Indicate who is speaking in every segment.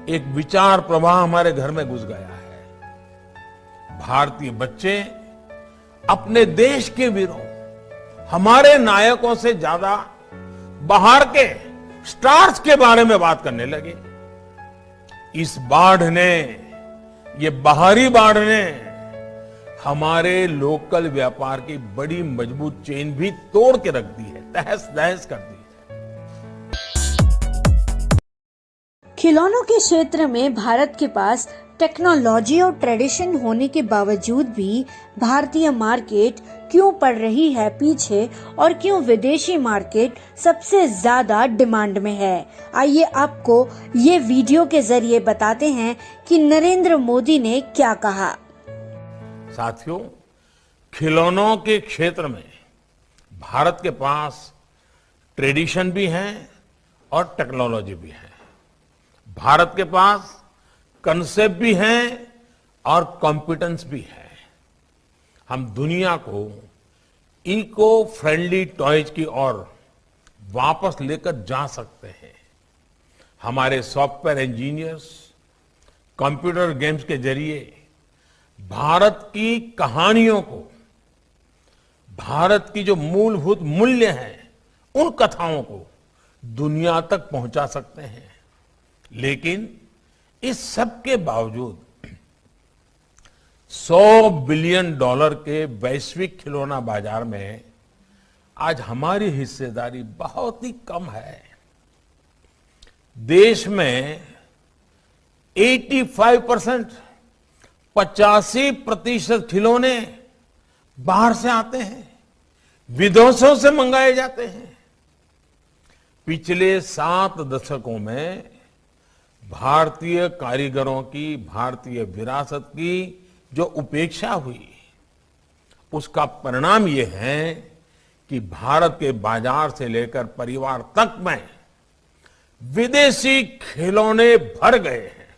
Speaker 1: एक विचार प्रवाह हमारे घर में घुस गया है। भारतीय बच्चे अपने देश के वीरों, हमारे नायकों से ज्यादा बाहर के स्टार्स के बारे में बात करने लगे। इस बाढ़ ने, ये बाहरी बाढ़ ने हमारे लोकल व्यापार की बड़ी मजबूत चेन भी तोड़ के रख दी है, तहस नहस कर दी है।
Speaker 2: खिलौनों के क्षेत्र में भारत के पास टेक्नोलॉजी और ट्रेडिशन होने के बावजूद भी भारतीय मार्केट क्यों पड़ रही है पीछे और क्यों विदेशी मार्केट सबसे ज्यादा डिमांड में है? आइए आपको ये वीडियो के जरिए बताते हैं कि नरेंद्र मोदी ने क्या कहा।
Speaker 1: साथियों, खिलौनों के क्षेत्र में भारत के पास ट्रेडिशन भी है और टेक्नोलॉजी भी है। भारत के पास कंसेप्ट भी है और कॉम्पिटेंस भी है। हम दुनिया को इको फ्रेंडली टॉयज की ओर वापस लेकर जा सकते हैं। हमारे सॉफ्टवेयर इंजीनियर्स कंप्यूटर गेम्स के जरिए भारत की कहानियों को, भारत की जो मूलभूत मूल्य हैं, उन कथाओं को दुनिया तक पहुंचा सकते हैं। लेकिन इस सब के बावजूद $100 बिलियन के वैश्विक खिलौना बाजार में आज हमारी हिस्सेदारी बहुत ही कम है। देश में 85%, 85% खिलौने बाहर से आते हैं, विदेशों से मंगाए जाते हैं। पिछले 7 दशकों में भारतीय कारीगरों की, भारतीय विरासत की जो उपेक्षा हुई, उसका परिणाम ये है कि भारत के बाजार से लेकर परिवार तक में विदेशी खिलौने भर गए हैं।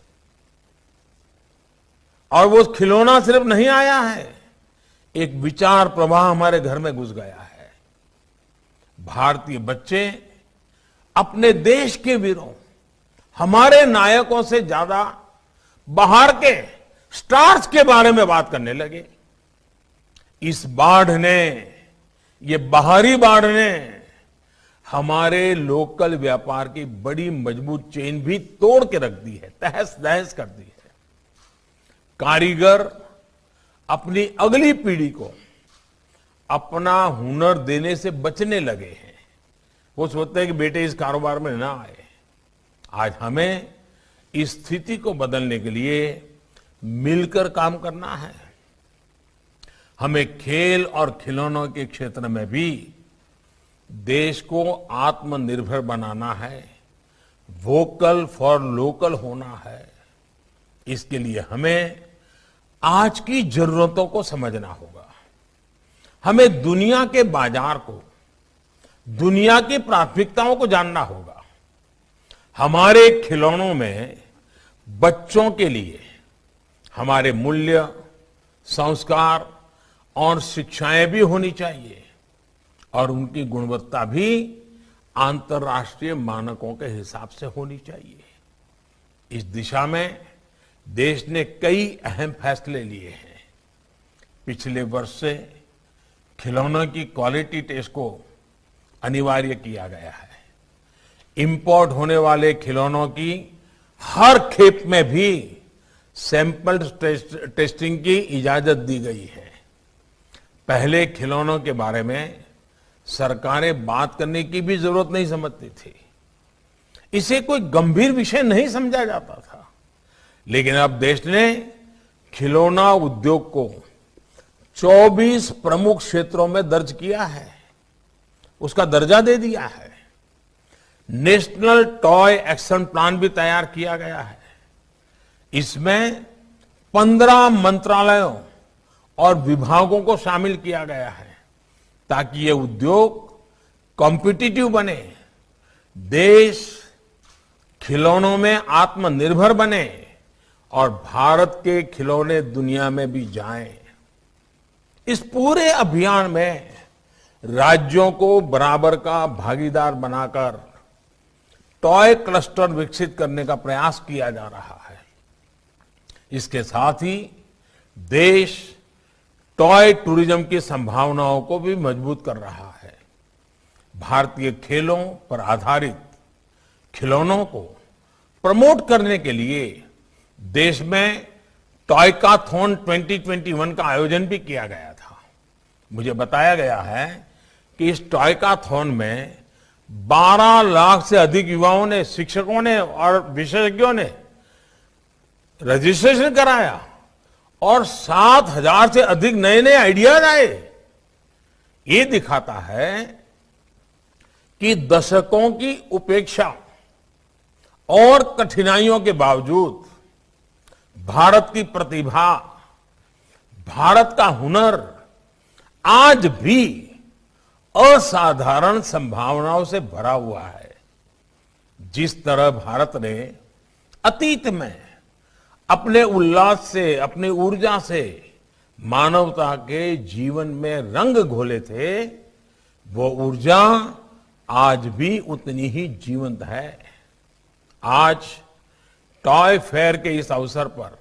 Speaker 1: और वो खिलौना सिर्फ नहीं आया है, एक विचार प्रवाह हमारे घर में घुस गया है। भारतीय बच्चे अपने देश के वीरों, हमारे नायकों से ज्यादा बाहर के स्टार्स के बारे में बात करने लगे। इस बाढ़ ने, ये बाहरी बाढ़ ने हमारे लोकल व्यापार की बड़ी मजबूत चेन भी तोड़ के रख दी है, तहस नहस कर दी है। कारीगर अपनी अगली पीढ़ी को अपना हुनर देने से बचने लगे हैं। वो सोचते हैं कि बेटे इस कारोबार में ना आए। आज हमें इस स्थिति को बदलने के लिए मिलकर काम करना है। हमें खेल और खिलौनों के क्षेत्र में भी देश को आत्मनिर्भर बनाना है, वोकल फॉर लोकल होना है। इसके लिए हमें आज की जरूरतों को समझना होगा। हमें दुनिया के बाजार को, दुनिया की प्राथमिकताओं को जानना होगा। हमारे खिलौनों में बच्चों के लिए हमारे मूल्य, संस्कार और शिक्षाएं भी होनी चाहिए और उनकी गुणवत्ता भी अंतर्राष्ट्रीय मानकों के हिसाब से होनी चाहिए। इस दिशा में देश ने कई अहम फैसले लिए हैं। पिछले वर्ष से खिलौनों की क्वालिटी टेस्ट को अनिवार्य किया गया है। इंपोर्ट होने वाले खिलौनों की हर खेप में भी सैंपल टेस्टिंग की इजाजत दी गई है। पहले खिलौनों के बारे में सरकारें बात करने की भी जरूरत नहीं समझती थी। इसे कोई गंभीर विषय नहीं समझा जाता था। लेकिन अब देश ने खिलौना उद्योग को 24 प्रमुख क्षेत्रों में दर्ज किया है, उसका दर्जा दे दिया है। नेशनल टॉय एक्शन प्लान भी तैयार किया गया है। इसमें 15 मंत्रालयों और विभागों को शामिल किया गया है ताकि ये उद्योग कॉम्पिटिटिव बने, देश खिलौनों में आत्मनिर्भर बने और भारत के खिलौने दुनिया में भी जाएं। इस पूरे अभियान में राज्यों को बराबर का भागीदार बनाकर टॉय क्लस्टर विकसित करने का प्रयास किया जा रहा है। इसके साथ ही देश टॉय टूरिज्म की संभावनाओं को भी मजबूत कर रहा है। भारतीय खेलों पर आधारित खिलौनों को प्रमोट करने के लिए देश में टॉयकाथॉन 2021 का आयोजन भी किया गया था। मुझे बताया गया है कि इस टॉयकाथॉन में 12 लाख से अधिक युवाओं ने, शिक्षकों ने और विशेषज्ञों ने रजिस्ट्रेशन कराया और 7,000 से अधिक नए नए आइडियाज आए। ये दिखाता है कि दशकों की उपेक्षा और कठिनाइयों के बावजूद भारत की प्रतिभा, भारत का हुनर आज भी असाधारण संभावनाओं से भरा हुआ है। जिस तरह भारत ने अतीत में अपने उल्लास से, अपनी ऊर्जा से मानवता के जीवन में रंग घोले थे, वो ऊर्जा आज भी उतनी ही जीवंत है। आज टॉय फेयर के इस अवसर पर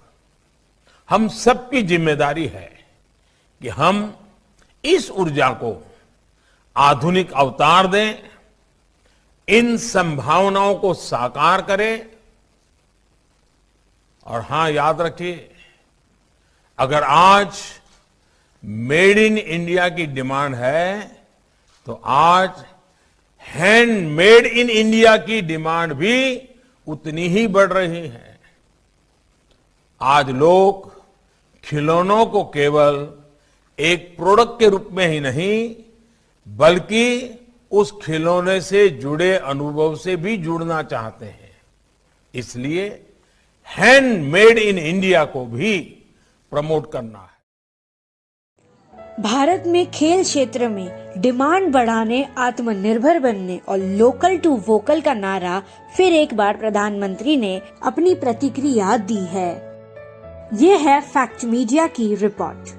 Speaker 1: हम सबकी जिम्मेदारी है कि हम इस ऊर्जा को आधुनिक अवतार दें, इन संभावनाओं को साकार करें। और हां, याद रखिए, अगर आज मेड इन इंडिया की डिमांड है तो आज हैंडमेड इन इंडिया की डिमांड भी उतनी ही बढ़ रही है। आज लोग खिलौनों को केवल एक प्रोडक्ट के रूप में ही नहीं, बल्कि उस खिलौने से जुड़े अनुभव से भी जुड़ना चाहते हैं। इसलिए हैंडमेड इन इंडिया को भी प्रमोट करना है।
Speaker 2: भारत में खेल क्षेत्र में डिमांड बढ़ाने, आत्मनिर्भर बनने और लोकल टू वोकल का नारा फिर एक बार प्रधानमंत्री ने अपनी प्रतिक्रिया दी है। ये है फैक्ट मीडिया की रिपोर्ट।